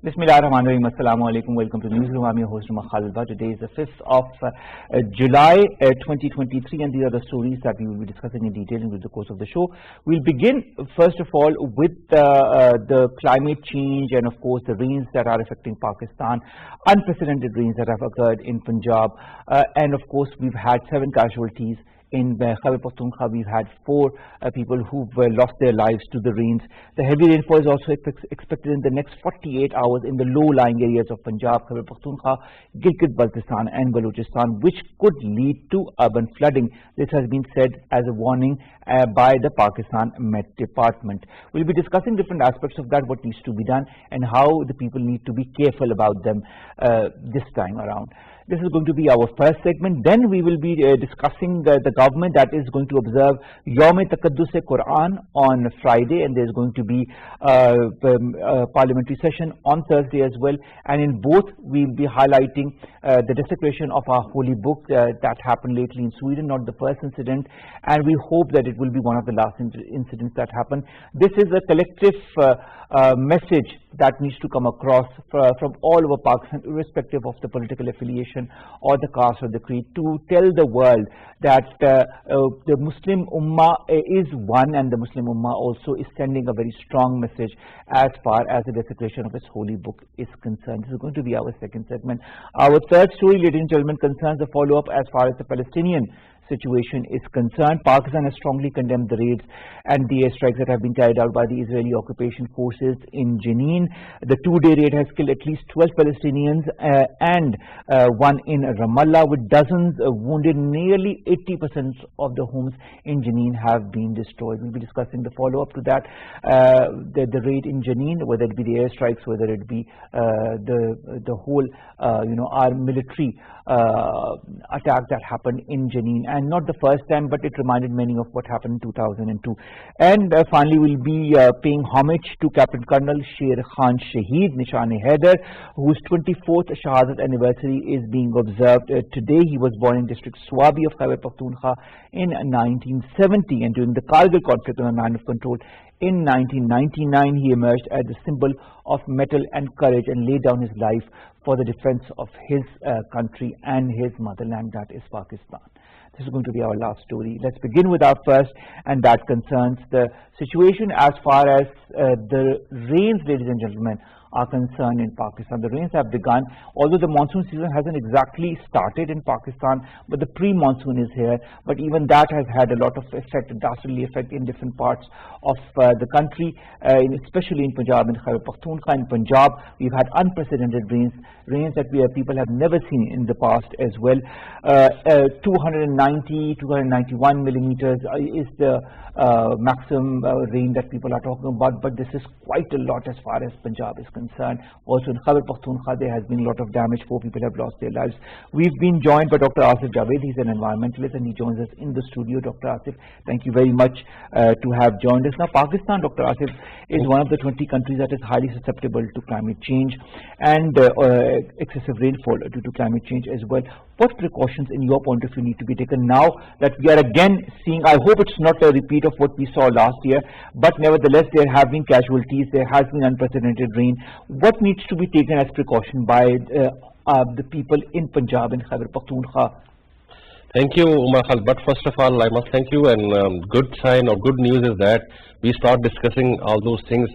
Bismillahirrahmanirrahim. Assalamu alaikum. Welcome to Newsroom. I'm your host, Omer Khalid. Today is the 5th of July 2023, and these are the stories that we will be discussing in detail in the course of the show. We'll begin, first of all, with the climate change and, of course, the rains that are affecting Pakistan, unprecedented rains that have occurred in Punjab, and, of course, we've had 7 casualties. In Khyber Pakhtunkhwa, we've had 4 people who've lost their lives to the rains. The heavy rainfall is also expected in the next 48 hours in the low-lying areas of Punjab, Khyber Pakhtunkhwa, Gilgit-Baltistan and Balochistan, which could lead to urban flooding. This has been said as a warning by the Pakistan Met Department. We'll be discussing different aspects of that, what needs to be done and how the people need to be careful about them this time around. This is going to be our first segment. Then we will be discussing the government that is going to observe Yawm-e-Taqaddus-e-Quran on Friday, and there's going to be a parliamentary session on Thursday as well. And in both, we'll be highlighting the desecration of our holy book that happened lately in Sweden, not the first incident, and we hope that it will be one of the last incidents that happen. This is a collective message that needs to come across from all over Pakistan, irrespective of the political affiliation or the caste or the creed, to tell the world that the Muslim Ummah is one, and the Muslim Ummah also is sending a very strong message as far as the desecration of its holy book is concerned. This is going to be our second segment. Our third story, ladies and gentlemen, concerns a follow-up as far as the Palestinian situation is concerned. Pakistan has strongly condemned the raids and the airstrikes that have been carried out by the Israeli occupation forces in Jenin. The 2-day raid has killed at least 12 Palestinians and one in Ramallah, with dozens wounded. Nearly 80% of the homes in Jenin have been destroyed. We'll be discussing the follow-up to that, the raid in Jenin, whether it be the airstrikes, whether it be the whole our military attack that happened in Jenin, and not the first time, but it reminded many of what happened in 2002. And finally, we'll be paying homage to Captain Colonel Sher Khan Shaheed Nishan-e-Haider, whose 24th Shahadat anniversary is being observed today. He was born in district Swabi of Khyber Pakhtunkhwa in 1970, and during the Kargil conflict on the line of control in 1999, he emerged as a symbol of mettle and courage and laid down his life for the defense of his country and his motherland, that is Pakistan. This is going to be our last story. Let's begin with our first, and that concerns the situation as far as the rains, ladies and gentlemen, are concerned in Pakistan. The rains have begun, although the monsoon season hasn't exactly started in Pakistan, but the pre-monsoon is here. But even that has had a lot of effect, a dastardly effect in different parts of the country, especially in Punjab and Khyber Pakhtunkhwa. In Punjab, we've had unprecedented rains that people have never seen in the past as well. 291 millimeters is the maximum rain that people are talking about, but this is quite a lot as far as Punjab is concerned. Also in Khyber Pakhtunkhwa, there has been a lot of damage. 4 people have lost their lives. We've been joined by Dr. Asif Javed. He's an environmentalist, and he joins us in the studio. Dr. Asif, thank you very much to have joined us. Now, Pakistan, Dr. Asif, is one of the 20 countries that is highly susceptible to climate change and excessive rainfall due to climate change as well. What precautions, in your point of view, need to be taken now that we are again seeing? I hope it's not a repeat of what we saw last year, but nevertheless, there have been casualties, there has been unprecedented rain. What needs to be taken as precaution by the people in Punjab and Khyber Pakhtunkhwa? Thank you, Omer Khalid. But first of all, I must thank you, and good sign or good news is that we start discussing all those things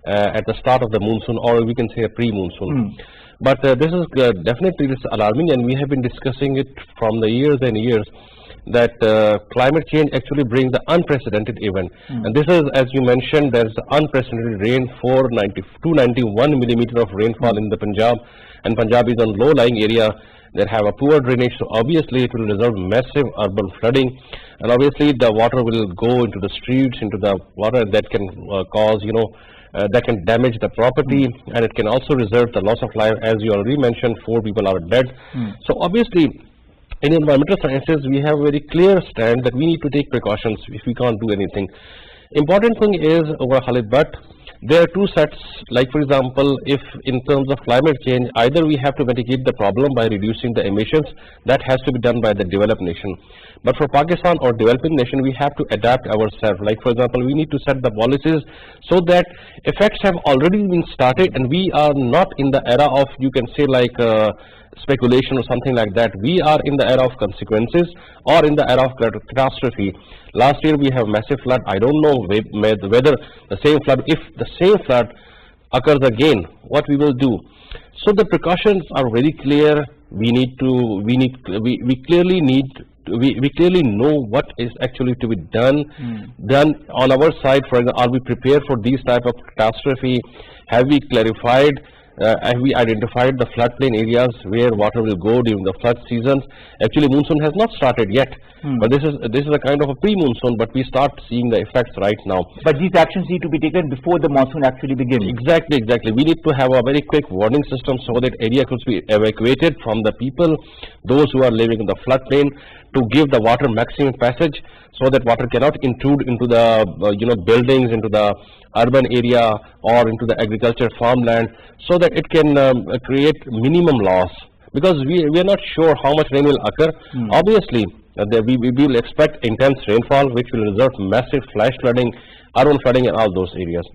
at the start of the monsoon, or we can say a pre-monsoon. But this is definitely alarming, and we have been discussing it from the years and years, that climate change actually brings the unprecedented event. And this is, as you mentioned, there's unprecedented rain, 291 millimeters of rainfall in the Punjab, and Punjab is a low-lying area that have a poor drainage, so obviously it will result massive urban flooding, and obviously the water will go into the streets, into the water that can cause, that can damage the property, and it can also result the loss of life. As you already mentioned, 4 people are dead. So obviously, in environmental sciences, we have a very clear stand that we need to take precautions if we can't do anything. Important thing is, Omer Khalid, but There are two sets, like for example, if in terms of climate change, either we have to mitigate the problem by reducing the emissions, that has to be done by the developed nation. But for Pakistan or developing nation, we have to adapt ourselves. Like for example, we need to set the policies so that effects have already been started and we are not in the era of, you can say like, speculation or something like that. We are in the era of consequences or in the era of catastrophe. Last year we have massive flood. I don't know whether the same flood, if the same flood occurs again, what we will do. So the precautions are very clear. We clearly know what is actually to be done. Done on our side. For example, are we prepared for these type of catastrophe? Have we clarified? Have we identified the floodplain areas where water will go during the flood seasons? Actually, monsoon has not started yet, but this is a kind of a pre-monsoon. But we start seeing the effects right now. But these actions need to be taken before the monsoon actually begins. Exactly. We need to have a very quick warning system so that area could be evacuated from the people, those who are living in the floodplain, to give the water maximum passage so that water cannot intrude into the buildings, into the urban area or into the agriculture farmland, so that it can create minimum loss, because we are not sure how much rain will occur. Obviously we will expect intense rainfall which will result in massive flash flooding, urban flooding in all those areas.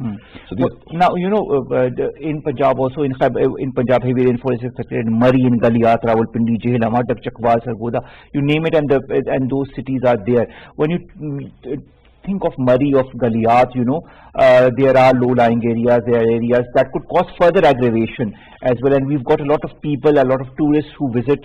So now in Punjab also, in Punjab heavy rainfall is expected in Murree, in Galiat, Rawalpindi, Jhelama, Chakwal, Sargodha, you name it, and those cities are there. When you think of Murree, of Galiat, there are low-lying areas, there are areas that could cause further aggravation as well, and we've got a lot of people, a lot of tourists who visit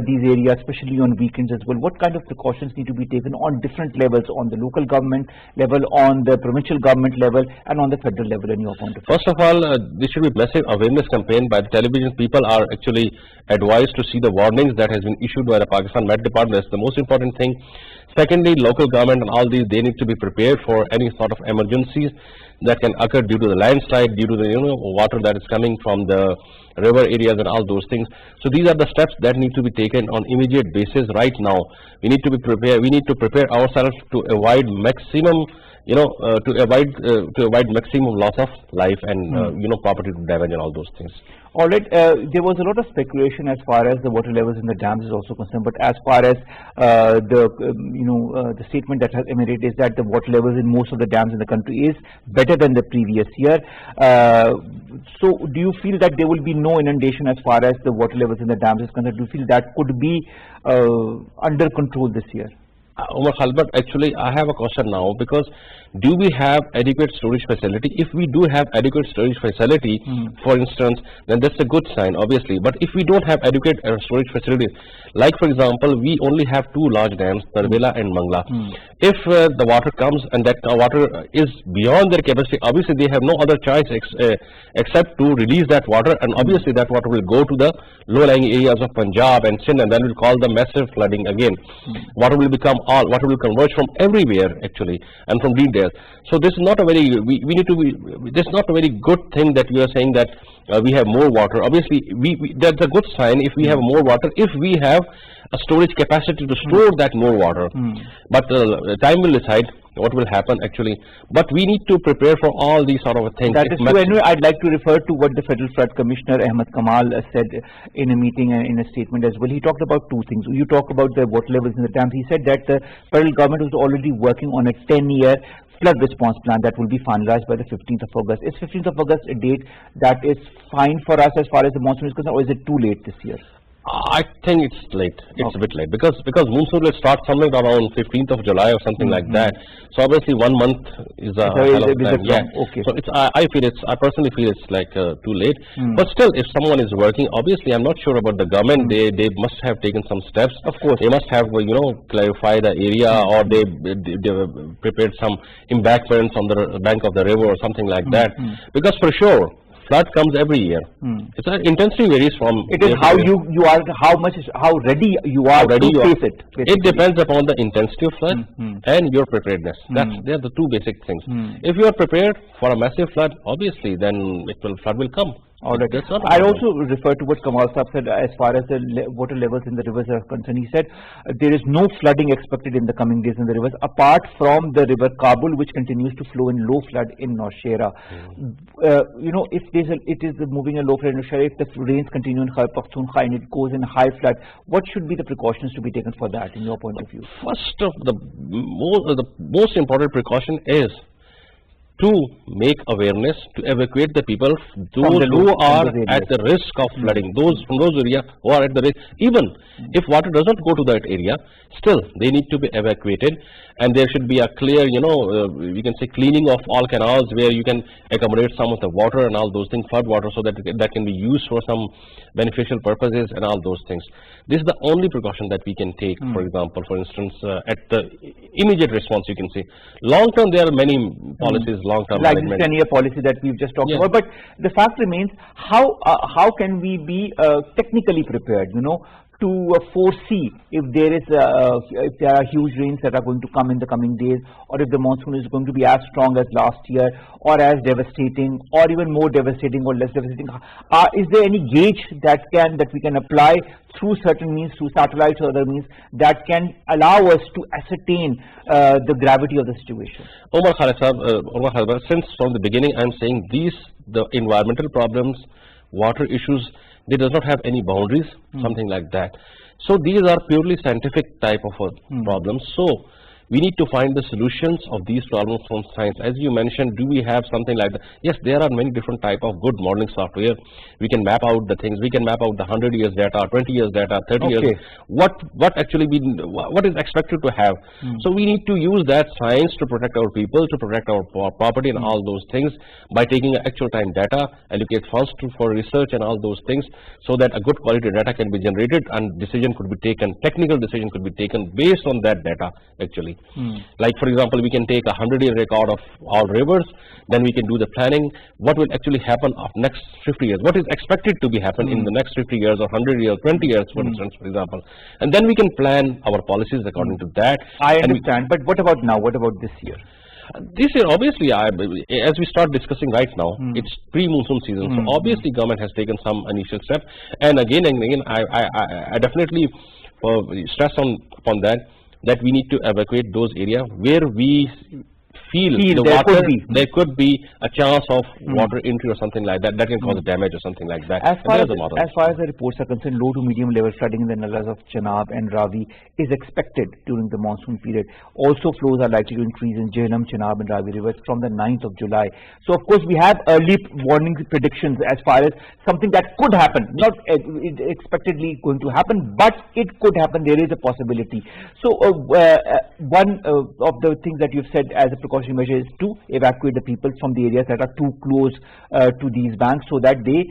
these areas, especially on weekends as well. What kind of precautions need to be taken on different levels, on the local government level, on the provincial government level, and on the federal level in your point of view? First of all, there should be massive awareness campaign by the television. People are actually advised to see the warnings that has been issued by the Pakistan Met Department. That's the most important thing. Secondly, local government and all these, they need to be prepared for any sort of emergencies that can occur due to the landslide, due to the water that is coming from the river areas and all those things. So these are the steps that need to be taken on immediate basis right now. We need to be prepared. We need to prepare ourselves to avoid maximum, to avoid maximum loss of life and property damage and all those things. All right, there was a lot of speculation as far as the water levels in the dams is also concerned, but as far as the statement that has emanated is that the water levels in most of the dams in the country is better than the previous year. So do you feel that there will be no inundation as far as the water levels in the dams is concerned? Do you feel that could be under control this year? Omer Khalid, actually I have a question now, because do we have adequate storage facility? If we do have adequate storage facility, for instance, then that's a good sign, obviously. But if we don't have adequate storage facilities, like for example, we only have two large dams, Tarbela and Mangla. If the water comes and that water is beyond their capacity, obviously they have no other choice except to release that water, and obviously that water will go to the low-lying areas of Punjab and Sindh, and then will cause the massive flooding again. Water will converge from everywhere actually, and from green there. So this is not a very this is not a very good thing that we are saying that we have more water. Obviously that's a good sign if we have more water, if we have a storage capacity to store that more water. But time will decide what will happen actually, but we need to prepare for all these sort of things. That is true. Anyway, I'd like to refer to what the Federal Flood Commissioner Ahmed Kamal said in a meeting and in a statement as well. He talked about two things. You talk about the water levels in the dams. He said that the federal government was already working on a 10-year flood response plan that will be finalized by the 15th of August. Is 15th of August a date that is fine for us as far as the monsoon is concerned, or is it too late this year? I think it's late. It's a bit late, because monsoon will start somewhere around 15th of July or something like that. So obviously 1 month is a hell of a time. Yeah. Okay. So I personally feel it's like too late. But still, if someone is working, obviously I'm not sure about the government. They must have taken some steps. Of course. They must have clarify the area, or they prepared some embankments on the bank of the river or something like that. Because for sure, flood comes every year. It's intensity varies from. It is how you are, how ready you are to face it. Basically. It depends upon the intensity of flood and your preparedness. They are the two basic things. If you are prepared for a massive flood, obviously then flood will come. All right. That's not a I problem. also refer to what Kamal Saab said as far as the water levels in the rivers are concerned. He said there is no flooding expected in the coming days in the rivers, apart from the river Kabul, which continues to flow in low flood in Nowshera. You know, if it is moving in low flood in Nowshera, if the rains continue in Khyber Pakhtunkhwa and it goes in high flood, what should be the precautions to be taken for that, in your point of view? First of the most important precaution is to make awareness, to evacuate the people, those who are at the risk of flooding, those from those areas who are at the risk. Even if water doesn't go to that area, still they need to be evacuated, and there should be a clear, we can say cleaning of all canals where you can accommodate some of the water and all those things, flood water, so that that can be used for some beneficial purposes and all those things. This is the only precaution that we can take. For example, for instance, at the immediate response, you can say. Long term, there are many policies. Long-term like this 10-year policy that we've just talked about, but the fact remains, how can we be technically prepared, to foresee if there are huge rains that are going to come in the coming days, or if the monsoon is going to be as strong as last year, or as devastating, or even more devastating or less devastating? Is there any gauge that we can apply through certain means, through satellites or other means, that can allow us to ascertain the gravity of the situation? Omer Khalid, since from the beginning I'm saying the environmental problems, water issues, they does not have any boundaries, something like that. So these are purely scientific type of problems. So we need to find the solutions of these problems from science. As you mentioned, do we have something like that? Yes, there are many different type of good modeling software. We can map out the things. We can map out the 100 years data, 20 years data, 30 years. What is expected to have. So we need to use that science to protect our people, to protect our property and all those things, by taking actual time data, allocate funds for research and all those things, so that a good quality data can be generated and decision could be taken, technical decision could be taken based on that data actually. Like for example, we can take a 100-year record of all rivers, then we can do the planning, what will actually happen of next 50 years, what is expected to be happen in the next 50 years or 100 years, 20 years for instance, for example, and then we can plan our policies according to that. I understand, but what about now? What about this year? This year, obviously, as we start discussing right now, it's pre-monsoon season, so obviously government has taken some initial step, and again, I definitely stress upon that we need to evacuate those areas where we feel the water, there could be a chance of water entry or something like that, that can cause damage or something like that. As far as the reports are concerned, low to medium level flooding in the nalas of Chenab and Ravi is expected during the monsoon period. Also, flows are likely to increase in Jhelum, Chenab and Ravi rivers from the 9th of July. So, of course, we have early warning predictions as far as something that could happen, not expectedly going to happen, but it could happen. There is a possibility. So, one of the things that you've said as a precautionary measure is to evacuate the people from the areas that are too close to these banks, so that they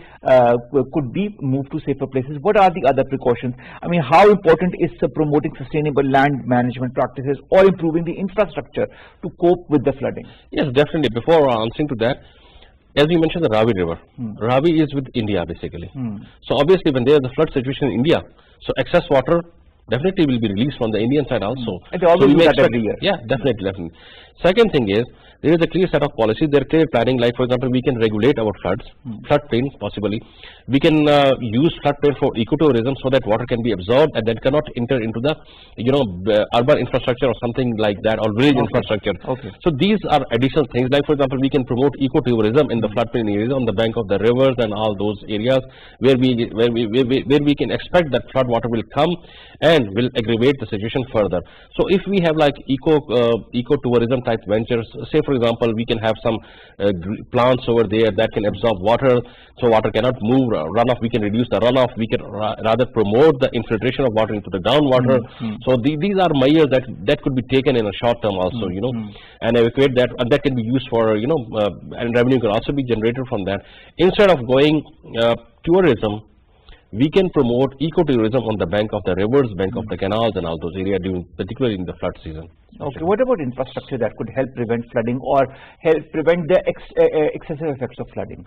could be moved to safer places. What are the other precautions? I mean, how important is promoting sustainable land management practices or improving the infrastructure to cope with the flooding? Yes, definitely. Before answering to that, as you mentioned, the Ravi River. Ravi is with India basically. So obviously when there is a flood situation in India, so excess water definitely will be released from the Indian side also. And they always do that every year. Yeah, definitely. Second thing is, there is a clear set of policies, there is clear planning, like for example, we can regulate our floods, floodplain possibly. We can use floodplain for ecotourism, so that water can be absorbed and that cannot enter into the, urban infrastructure or something like that, or village infrastructure. So these are additional things, like for example, we can promote ecotourism in the floodplain areas on the bank of the rivers and all those areas where we can expect that flood water will come and will aggravate the situation further. So if we have like ecotourism type ventures, say for example, we can have some plants over there that can absorb water, so water cannot move, runoff, we can reduce the runoff, we can rather promote the infiltration of water into the groundwater. So these are measures that could be taken in a short term also, and evacuate that, and that can be used for, and revenue can also be generated from that. Instead of going tourism, we can promote ecotourism on the bank of the rivers, bank of the canals and all those areas, particularly in the flood season. Okay, what about infrastructure that could help prevent flooding or help prevent the excessive effects of flooding?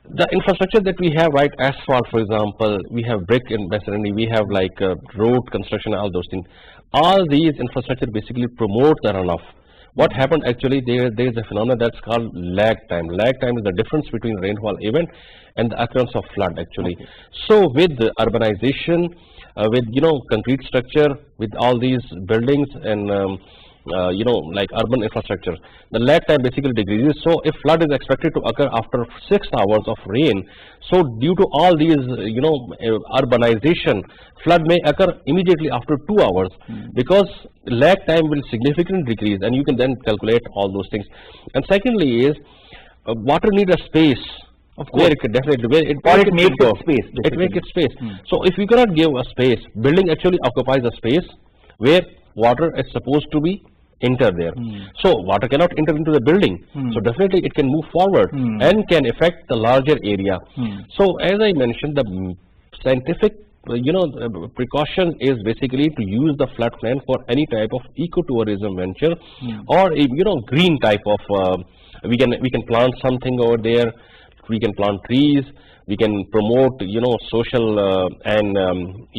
The infrastructure that we have, right, asphalt for example, we have brick in Basarani, we have like road construction, all those things. All these infrastructure basically promote the runoff. What happened actually, there is a phenomenon that's called lag time. Lag time is the difference between rainfall event and the occurrence of flood actually. So with the urbanization, with concrete structure, with all these buildings and like urban infrastructure, the lag time basically decreases. So if flood is expected to occur after 6 hours of rain, so due to all these urbanization, flood may occur immediately after 2 hours, because lag time will significantly decrease, and you can then calculate all those things. And secondly is water need a space. Of Where course. it could definitely, where it, Or where it makes go. it space. It makes basically. it space. So if you cannot give a space, building actually occupies a space where water is supposed to be enter there. So water cannot enter into the building. So definitely it can move forward and can affect the larger area. So as I mentioned, the scientific precaution is basically to use the floodplain for any type of ecotourism venture, or green type of we can plant something over there. We can plant trees, we can promote social and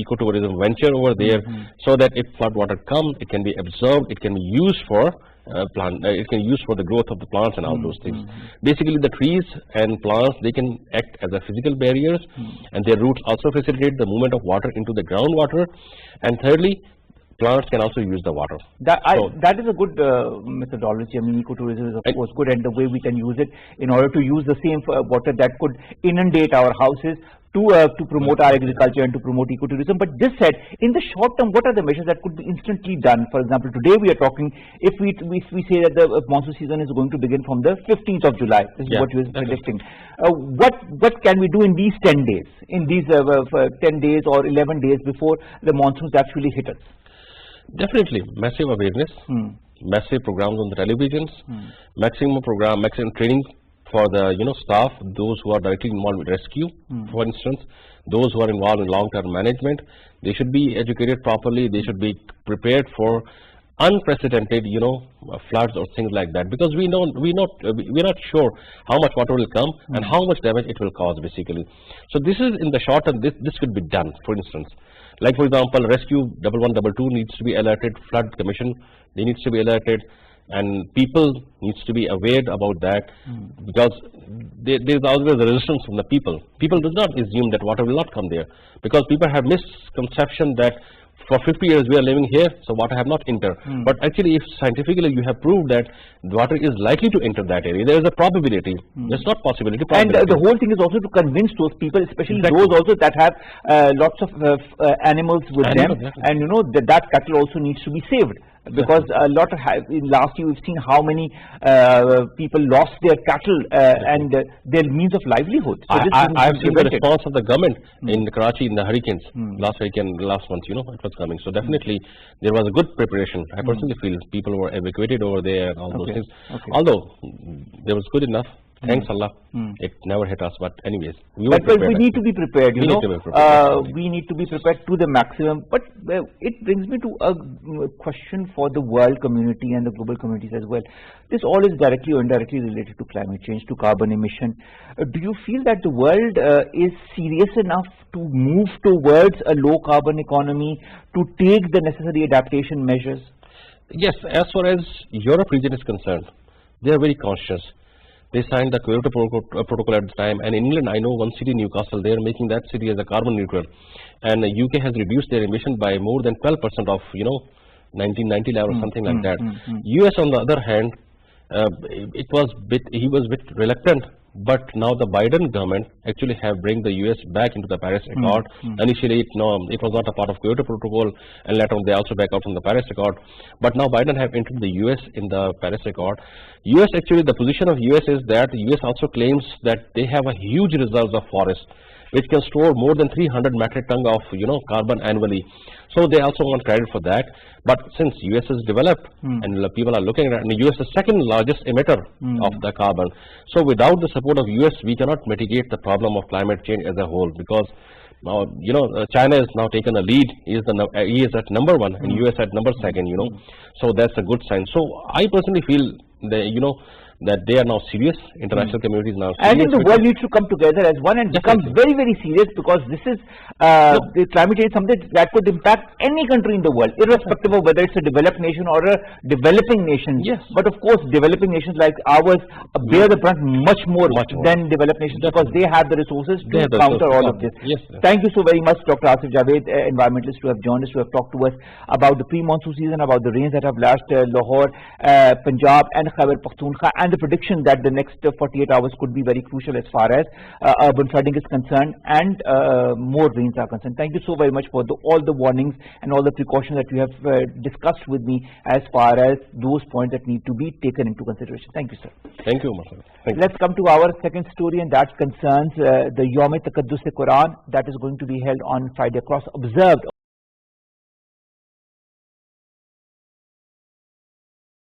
ecotourism venture over there, so that if flood water comes, it can be absorbed, it can be used for it can be used for the growth of the plants and all those things. Basically the trees and plants, they can act as a physical barriers, and their roots also facilitate the movement of water into the groundwater. And thirdly, plants can also use the water. That is a good methodology. I mean, ecotourism is of course good, and the way we can use it in order to use the same water that could inundate our houses to promote our agriculture and to promote ecotourism. But this said, in the short term, what are the measures that could be instantly done? For example, today we are talking, if we say that the monsoon season is going to begin from the 15th of July, this is what you are predicting. What can we do in these 10 days, in these 10 days or 11 days before the monsoons actually hit us? Definitely massive awareness, massive programs on the televisions, maximum training for the staff, those who are directly involved with rescue, for instance, those who are involved in long-term management. They should be educated properly. They should be prepared for unprecedented floods or things like that, because we're not sure how much water will come and how much damage it will cause basically. So this is in the short term, this could be done. For instance, like for example, rescue 1122 needs to be alerted, flood commission, they needs to be alerted, and people needs to be aware about that, because there's always a resistance from the people. People do not assume that water will not come there, because people have misconception that for 50 years we are living here, so water have not entered. But actually, if scientifically you have proved that water is likely to enter that area, there is a probability. There's not possibility. And the whole thing is also to convince those people, especially those also that have lots of animals with them, and that cattle also needs to be saved. Because a lot of in last year we've seen how many people lost their cattle and their means of livelihood. So I've seen the response of the government in Karachi in the hurricanes last month. It was coming. So definitely there was a good preparation. I personally feel people were evacuated over there and all those things. Although there was good enough. Thanks Allah, it never hit us. But anyways, we need to be prepared. We need to be prepared to the maximum. But it brings me to a question for the world community and the global communities as well. This all is directly or indirectly related to climate change, to carbon emission. Do you feel that the world is serious enough to move towards a low carbon economy, to take the necessary adaptation measures? Yes, as far as Europe region is concerned, they are very conscious. They signed the Kyoto protocol at the time, and in England, I know one city, Newcastle, they are making that city as a carbon neutral, and the UK has reduced their emission by more than 12% of 1990 level or something like that. US on the other hand, he was a bit reluctant, but now the Biden government actually have bring the US back into the Paris Accord. Initially, it was not a part of Kyoto protocol, and later on they also back out from the Paris Accord. But now Biden have entered the US in the Paris Accord. US actually, the position of US is that the US also claims that they have a huge reserves of forest, which can store more than 300 metric ton of carbon annually. So they also want credit for that. But since US is developed and people are looking at it, and the US is the second largest emitter of the carbon. So without the support of US, we cannot mitigate the problem of climate change as a whole, because now China has now taken a lead. He is at number one and US at number second. So that's a good sign. So I personally feel that that they are now serious. International community is now serious. I think the world needs to come together as one and become very, very serious, because this is the climate change is something that could impact any country in the world, irrespective of whether it's a developed nation or a developing nation. Yes. But of course, developing nations like ours bear the brunt much more than developed nations, because they have the resources to counter all of this. Yes. Thank you so very much, Dr. Asif Javed, environmentalist, to have joined us, to have talked to us about the pre-monsoon season, about the rains that have lashed Lahore, Punjab and Khyber Pakhtunkhwa, and the prediction that the next 48 hours could be very crucial as far as urban flooding is concerned and more rains are concerned. Thank you so very much for all the warnings and all the precautions that you have discussed with me as far as those points that need to be taken into consideration. Thank you, sir. Thank you, Omer. Let's come to our second story, and that concerns the Yawm-e-Taqaddus-e-Quran that is going to be held on Friday across observed